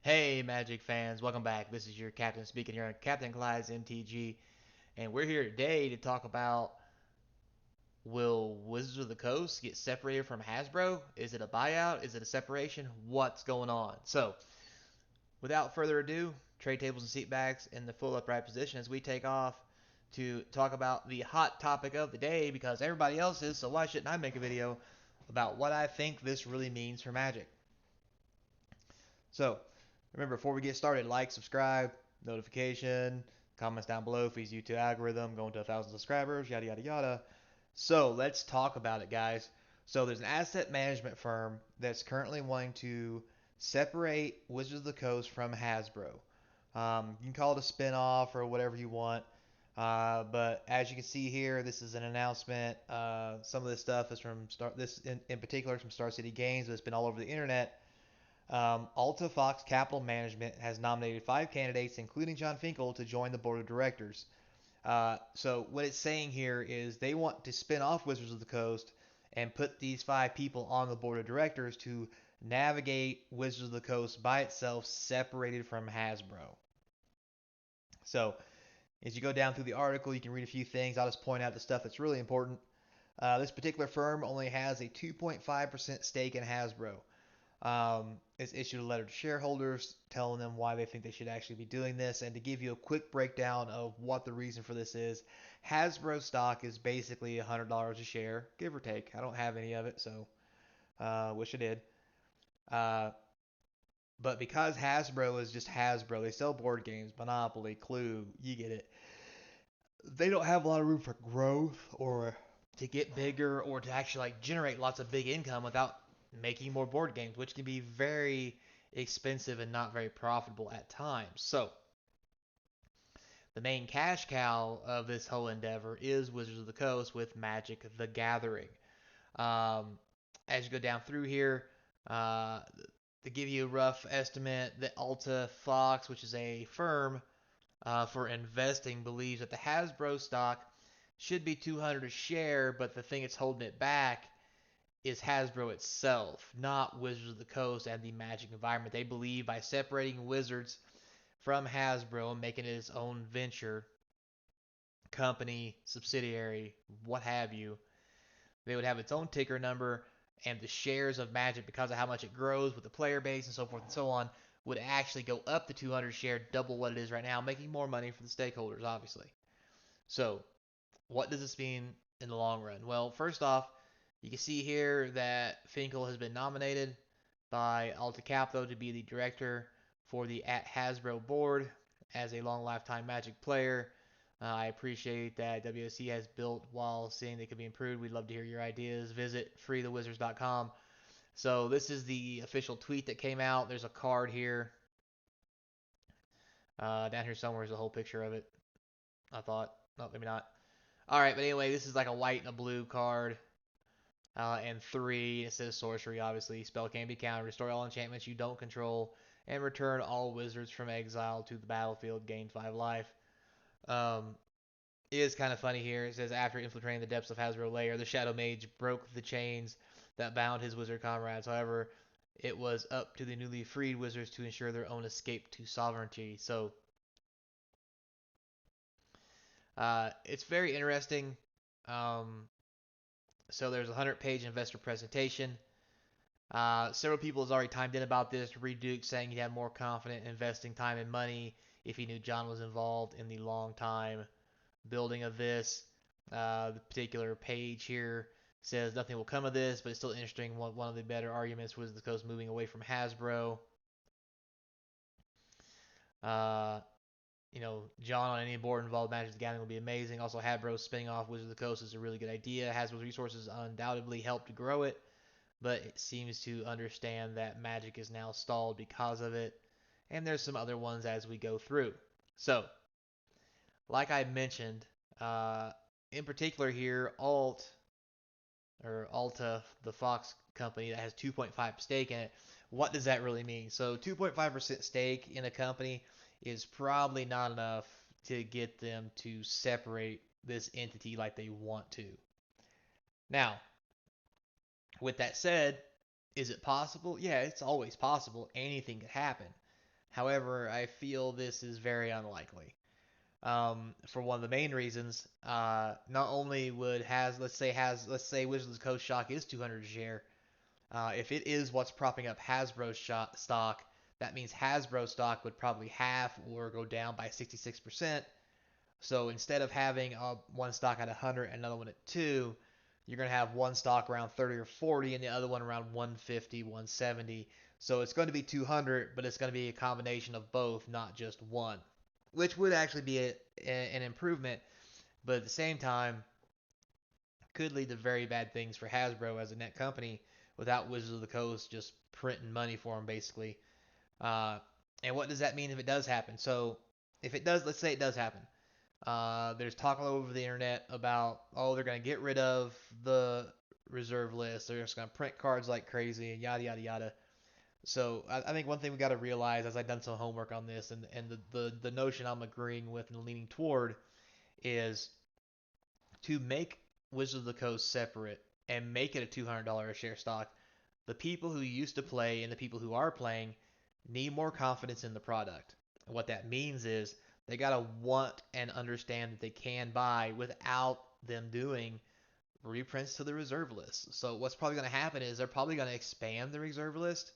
Hey, Magic fans, welcome back. This is your captain speaking here on Capnclyde's MTG, and we're here today to talk about will Wizards of the Coast get separated from Hasbro? Is it a buyout? Is it a separation? What's going on? So, without further ado, trade tables and seat backs in the full upright position as we take off to talk about the hot topic of the day because everybody else is, so why shouldn't I make a video about what I think this really means for Magic? So, remember, before we get started, like, subscribe, notification, comments down below feeds you to algorithm, going to 1,000 subscribers, yada, yada, yada. So, let's talk about it, guys. So, there's an asset management firm that's currently wanting to separate Wizards of the Coast from Hasbro. You can call it a spin-off or whatever you want. But as you can see here, this is an announcement. Some of this stuff is from this in particular is from Star City Games, but it's been all over the internet. Alta Fox Capital Management has nominated 5 candidates, including John Finkel, to join the board of directors. So what it's saying here is they want to spin off Wizards of the Coast and put these 5 people on the board of directors to navigate Wizards of the Coast by itself, separated from Hasbro. So as you go down through the article, you can read a few things. I'll just point out the stuff that's really important. This particular firm only has a 2.5% stake in Hasbro. It's issued a letter to shareholders telling them why they think they should actually be doing this. And to give you a quick breakdown of what the reason for this is, Hasbro stock is basically $100 a share, give or take. I don't have any of it, so wish I did. Uh, but because Hasbro is just Hasbro, they sell board games, Monopoly, Clue, you get it. They don't have a lot of room for growth or to get bigger or to actually like generate lots of big income without making more board games, which can be very expensive and not very profitable at times. So, the main cash cow of this whole endeavor is Wizards of the Coast with Magic the Gathering. Um, as you go down through here, uh, to give you a rough estimate, the Alta Fox, which is a firm for investing, believes that the Hasbro stock should be 200 a share, but the thing that's holding it back is Hasbro itself, not Wizards of the Coast and the Magic environment. They believe by separating Wizards from Hasbro and making it its own venture, company, subsidiary, what have you, they would have its own ticker number, and the shares of Magic, because of how much it grows with the player base and so forth and so on, would actually go up to 200 share, double what it is right now, making more money for the stakeholders, obviously. So, what does this mean in the long run? Well, first off, you can see here that Finkel has been nominated by Alta Capto to be the director for the at Hasbro board as a long lifetime Magic player. I appreciate that WSC has built while seeing they could be improved. We'd love to hear your ideas. Visit freethewizards.com. So this is the official tweet that came out. There's a card here. Down here somewhere is a whole picture of it. I thought. No, maybe not. All right, but anyway, this is like a white and a blue card. And 3, it says sorcery, obviously. Spell can be countered. Restore all enchantments you don't control. And return all wizards from exile to the battlefield. Gain 5 life. Um, it is kind of funny here. It says, after infiltrating the depths of Hasbro Lair, the Shadow Mage broke the chains that bound his wizard comrades. However, it was up to the newly freed wizards to ensure their own escape to sovereignty. So, it's very interesting. Um, so there's a 100-page investor presentation. Several people has already timed in about this. Reed Duke saying he'd have more confident investing time and money if he knew John was involved in the long time building of this. The particular page here says nothing will come of this, but it's still interesting. One of the better arguments was the coast moving away from Hasbro. Uh, John on any board involved Magic the Gathering will be amazing. Also, Hasbro spinning off Wizards of the Coast is a really good idea. Hasbro's resources undoubtedly helped to grow it, but it seems to understand that Magic is now stalled because of it. And there's some other ones as we go through. So, like I mentioned, in particular here, Alta, the Fox company that has 2.5 stake in it. What does that really mean? So 2.5% stake in a company is probably not enough to get them to separate this entity like they want to. Now, with that said, is it possible? Yeah, it's always possible. Anything could happen. However, I feel this is very unlikely. For one of the main reasons, not only would let's say Wizards of the Coast stock is 200 a share. If it is what's propping up Hasbro stock, that means Hasbro stock would probably half or go down by 66%. So instead of having one stock at 100 and another one at 2, you're going to have one stock around 30 or 40 and the other one around 150, 170. So it's going to be 200, but it's going to be a combination of both, not just one, which would actually be an improvement, but at the same time could lead to very bad things for Hasbro as a net company without Wizards of the Coast just printing money for them, basically. Uh, and what does that mean if it does happen? So if it does, let's say it does happen. There's talk all over the internet about, oh, they're going to get rid of the reserve list. They're just going to print cards like crazy and yada, yada, yada. So I think one thing we got to realize, as I've done some homework on this, and the notion I'm agreeing with and leaning toward is to make Wizards of the Coast separate and make it a $200 a share stock. The people who used to play and the people who are playing need more confidence in the product. And what that means is they got to want and understand that they can buy without them doing reprints to the reserve list. So what's probably going to happen is they're probably going to expand the reserve list,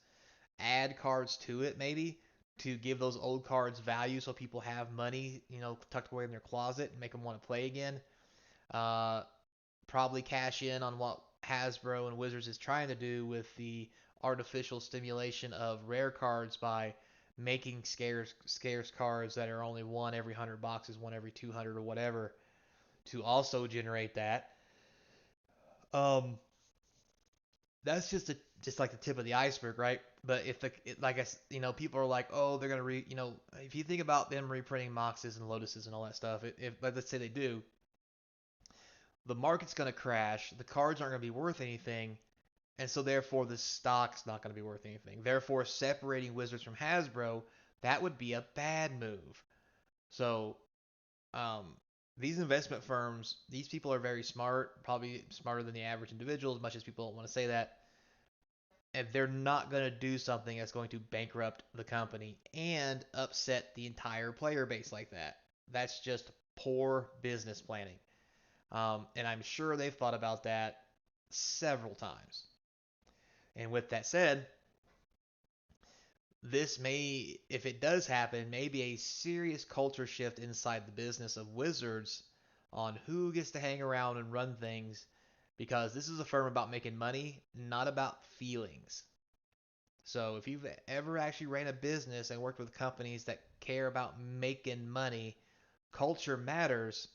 add cards to it maybe to give those old cards value so people have money, tucked away in their closet and make them want to play again. Uh, Probably cash in on what Hasbro and Wizards is trying to do with the artificial stimulation of rare cards by making scarce cards that are only one every 100 boxes, one every 200 or whatever to also generate that. Um, that's just like the tip of the iceberg, right? But if like people are like, oh, they're gonna if you think about them reprinting Moxes and Lotuses and all that stuff, if let's say they do, the market's gonna crash, the cards aren't gonna be worth anything, and so therefore the stock's not gonna be worth anything. Therefore, separating Wizards from Hasbro, that would be a bad move. So, um, these investment firms, these people are very smart, probably smarter than the average individual, as much as people don't want to say that. And they're not going to do something that's going to bankrupt the company and upset the entire player base like that. That's just poor business planning. And I'm sure they've thought about that several times. And with that said, this may, if it does happen, may be a serious culture shift inside the business of Wizards on who gets to hang around and run things because this is a firm about making money, not about feelings. So if you've ever actually ran a business and worked with companies that care about making money, culture matters,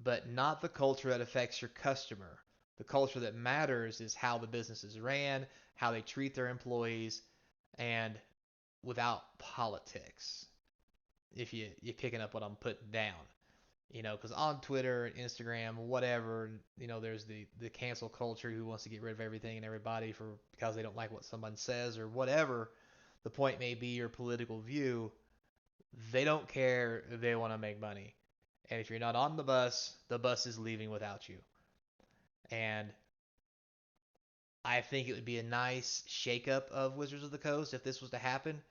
but not the culture that affects your customer. The culture that matters is how the business is ran, how they treat their employees, and without politics. If you're picking up what I'm putting down, because on Twitter and Instagram, whatever, there's the cancel culture who wants to get rid of everything and everybody for because they don't like what someone says or whatever. The point may be your political view. They don't care. They want to make money. And if you're not on the bus is leaving without you. And I think it would be a nice shakeup of Wizards of the Coast if this was to happen.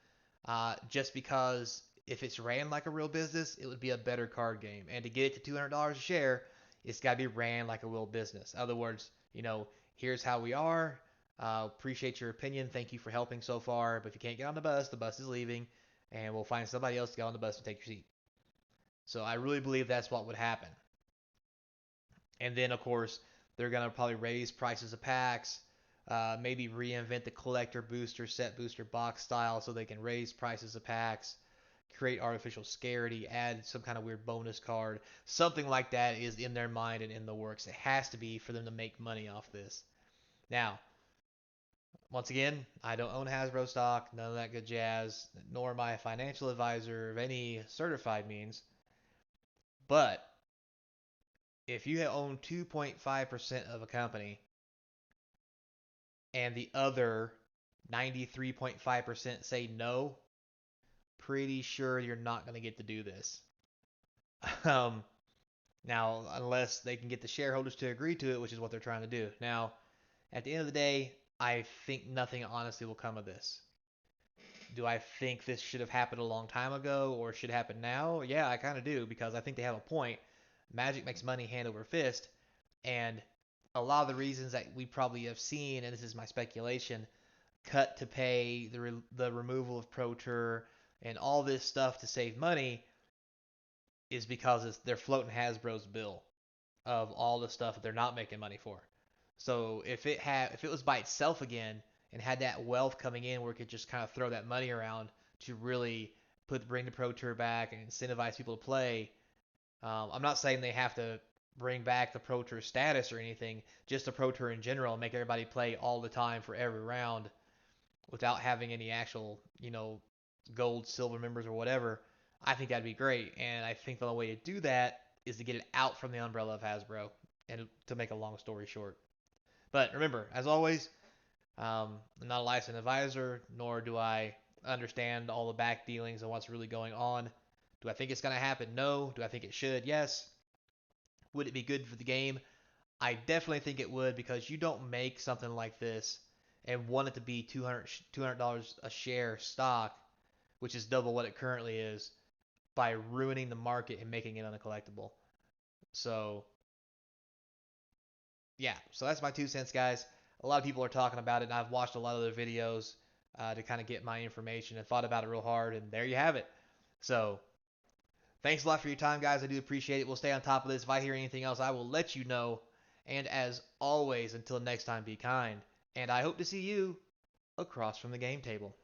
Just because if it's ran like a real business, it would be a better card game. And to get it to $200 a share, it's got to be ran like a real business. In other words, here's how we are. Appreciate your opinion. Thank you for helping so far. But if you can't get on the bus is leaving, and we'll find somebody else to get on the bus and take your seat. So I really believe that's what would happen. And then, of course, they're going to probably raise prices of packs, maybe reinvent the collector booster, set booster box style so they can raise prices of packs, create artificial scarcity, add some kind of weird bonus card. Something like that is in their mind and in the works. It has to be for them to make money off this. Now, once again, I don't own Hasbro stock, none of that good jazz, nor am I a financial advisor of any certified means. But if you own 2.5% of a company and the other 93.5% say no, pretty sure you're not going to get to do this. Um, Now, unless they can get the shareholders to agree to it, which is what they're trying to do. Now, at the end of the day, I think nothing honestly will come of this. Do I think this should have happened a long time ago or should happen now? Yeah, I kind of do because I think they have a point. Magic makes money hand over fist, and a lot of the reasons that we probably have seen, and this is my speculation, cut to pay the removal of Pro Tour and all this stuff to save money is because they're floating Hasbro's bill of all the stuff that they're not making money for. So if it was by itself again and had that wealth coming in where it could just kind of throw that money around to really bring the Pro Tour back and incentivize people to play, I'm not saying they have to bring back the Pro Tour status or anything, just the Pro Tour in general, and make everybody play all the time for every round without having any actual, gold, silver members or whatever. I think that'd be great. And I think the only way to do that is to get it out from the umbrella of Hasbro. And to make a long story short. But remember, as always, I'm not a licensed advisor, nor do I understand all the back dealings and what's really going on. Do I think it's going to happen? No. Do I think it should? Yes. Would it be good for the game? I definitely think it would because you don't make something like this and want it to be $200 a share stock, which is double what it currently is, by ruining the market and making it uncollectible. So, yeah, so that's my 2 cents, guys. A lot of people are talking about it, and I've watched a lot of their videos to kind of get my information and thought about it real hard, and there you have it. So, thanks a lot for your time, guys. I do appreciate it. We'll stay on top of this. If I hear anything else, I will let you know. And as always, until next time, be kind. And I hope to see you across from the game table.